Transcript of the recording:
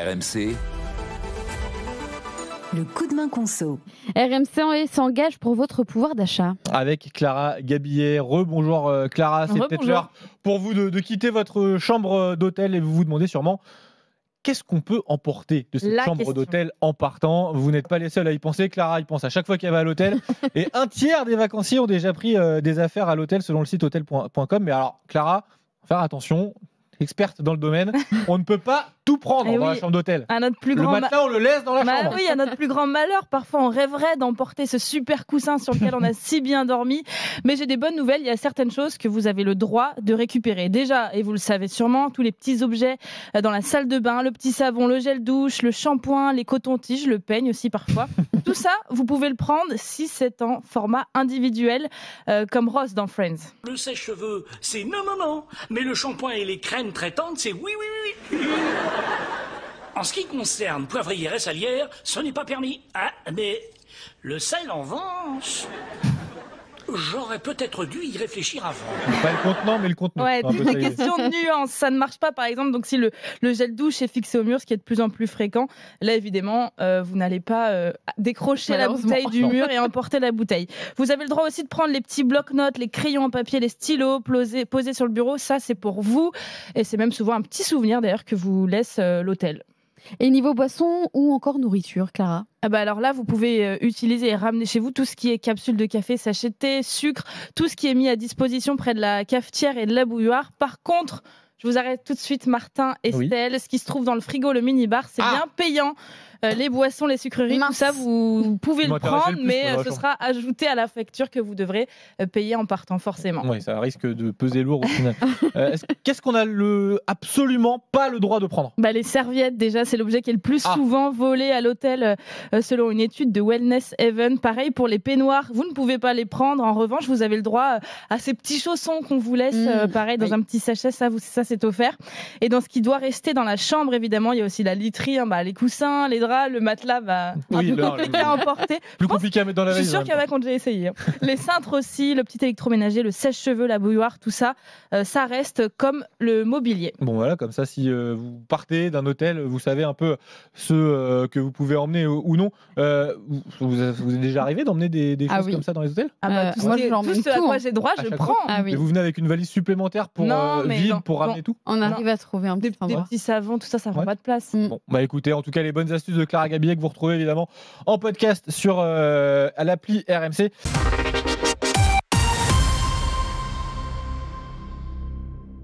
RMC, le coup de main conso. RMC s'engage pour votre pouvoir d'achat. Avec Clara Gabillet. Rebonjour Clara, c'est peut-être l'heure pour vous de quitter votre chambre d'hôtel et vous vous demandez sûrement qu'est-ce qu'on peut emporter de cette chambre d'hôtel en partant. Vous n'êtes pas les seuls à y penser. Clara y pense à chaque fois qu'elle va à l'hôtel. Et un tiers des vacanciers ont déjà pris des affaires à l'hôtel selon le site hotel.com. Mais alors Clara, faire attention, experte dans le domaine, on ne peut pas tout prendre dans la chambre d'hôtel. Le matelas, on le laisse dans la chambre. Oui, à notre plus grand malheur, parfois on rêverait d'emporter ce super coussin sur lequel on a si bien dormi. Mais j'ai des bonnes nouvelles, il y a certaines choses que vous avez le droit de récupérer. Déjà, et vous le savez sûrement, tous les petits objets dans la salle de bain, le petit savon, le gel douche, le shampoing, les cotons-tiges, le peigne aussi parfois. Tout ça, vous pouvez le prendre si c'est en format individuel, comme Ross dans Friends. Le sèche-cheveux, c'est non. Mais le shampoing et les crèmes traitantes, c'est oui. En ce qui concerne poivrière et salière, ce n'est pas permis. Ah, mais le sel en revanche, j'aurais peut-être dû y réfléchir avant. Pas le contenant, mais le contenu. Ouais, c'est une question de nuance. Ça ne marche pas, par exemple, donc si le gel douche est fixé au mur, ce qui est de plus en plus fréquent, là, évidemment, vous n'allez pas décrocher la bouteille du mur et emporter la bouteille. Vous avez le droit aussi de prendre les petits blocs-notes, les crayons en papier, les stylos posés sur le bureau. Ça, c'est pour vous. Et c'est même souvent un petit souvenir, d'ailleurs, que vous laisse l'hôtel. Et niveau boisson ou encore nourriture, Clara ? Alors là, vous pouvez utiliser et ramener chez vous tout ce qui est capsules de café, sachets de thé, sucre, tout ce qui est mis à disposition près de la cafetière et de la bouilloire. Par contre, je vous arrête tout de suite, Martin, Estelle, ce qui se trouve dans le frigo, le mini-bar, c'est bien payant. Les boissons, les sucreries, tout ça, vous pouvez le prendre, mais ce sera ajouté à la facture que vous devrez payer en partant, forcément. Oui, ça risque de peser lourd au final. Qu'est-ce qu'on a absolument pas le droit de prendre ? Les serviettes, déjà, c'est l'objet qui est le plus souvent volé à l'hôtel, selon une étude de Wellness Haven. Pareil pour les peignoirs, vous ne pouvez pas les prendre. En revanche, vous avez le droit à ces petits chaussons qu'on vous laisse, pareil, dans un petit sachet. Ça, c'est offert. Et dans ce qui doit rester dans la chambre, évidemment, il y a aussi la literie, les coussins, les draps, le matelas un peu compliqué à emporter. Plus compliqué à mettre dans la valise. Je suis sûre qu'il y en a qui ont déjà essayé. Les cintres aussi, le petit électroménager, le sèche-cheveux, la bouilloire, tout ça, ça reste comme le mobilier. Bon voilà, comme ça, si vous partez d'un hôtel, vous savez un peu ce que vous pouvez emmener ou non. Vous êtes déjà arrivé d'emmener des choses comme ça dans les hôtels ? Moi, tout ce à quoi j'ai droit, je prends. Et vous venez avec une valise supplémentaire pour ramener tout ? On arrive à trouver un petit des petits savons, tout ça, ça prend pas de place. Bon, écoutez, en tout cas, les bonnes astuces de Clara Gabillet que vous retrouvez évidemment en podcast sur l'appli RMC.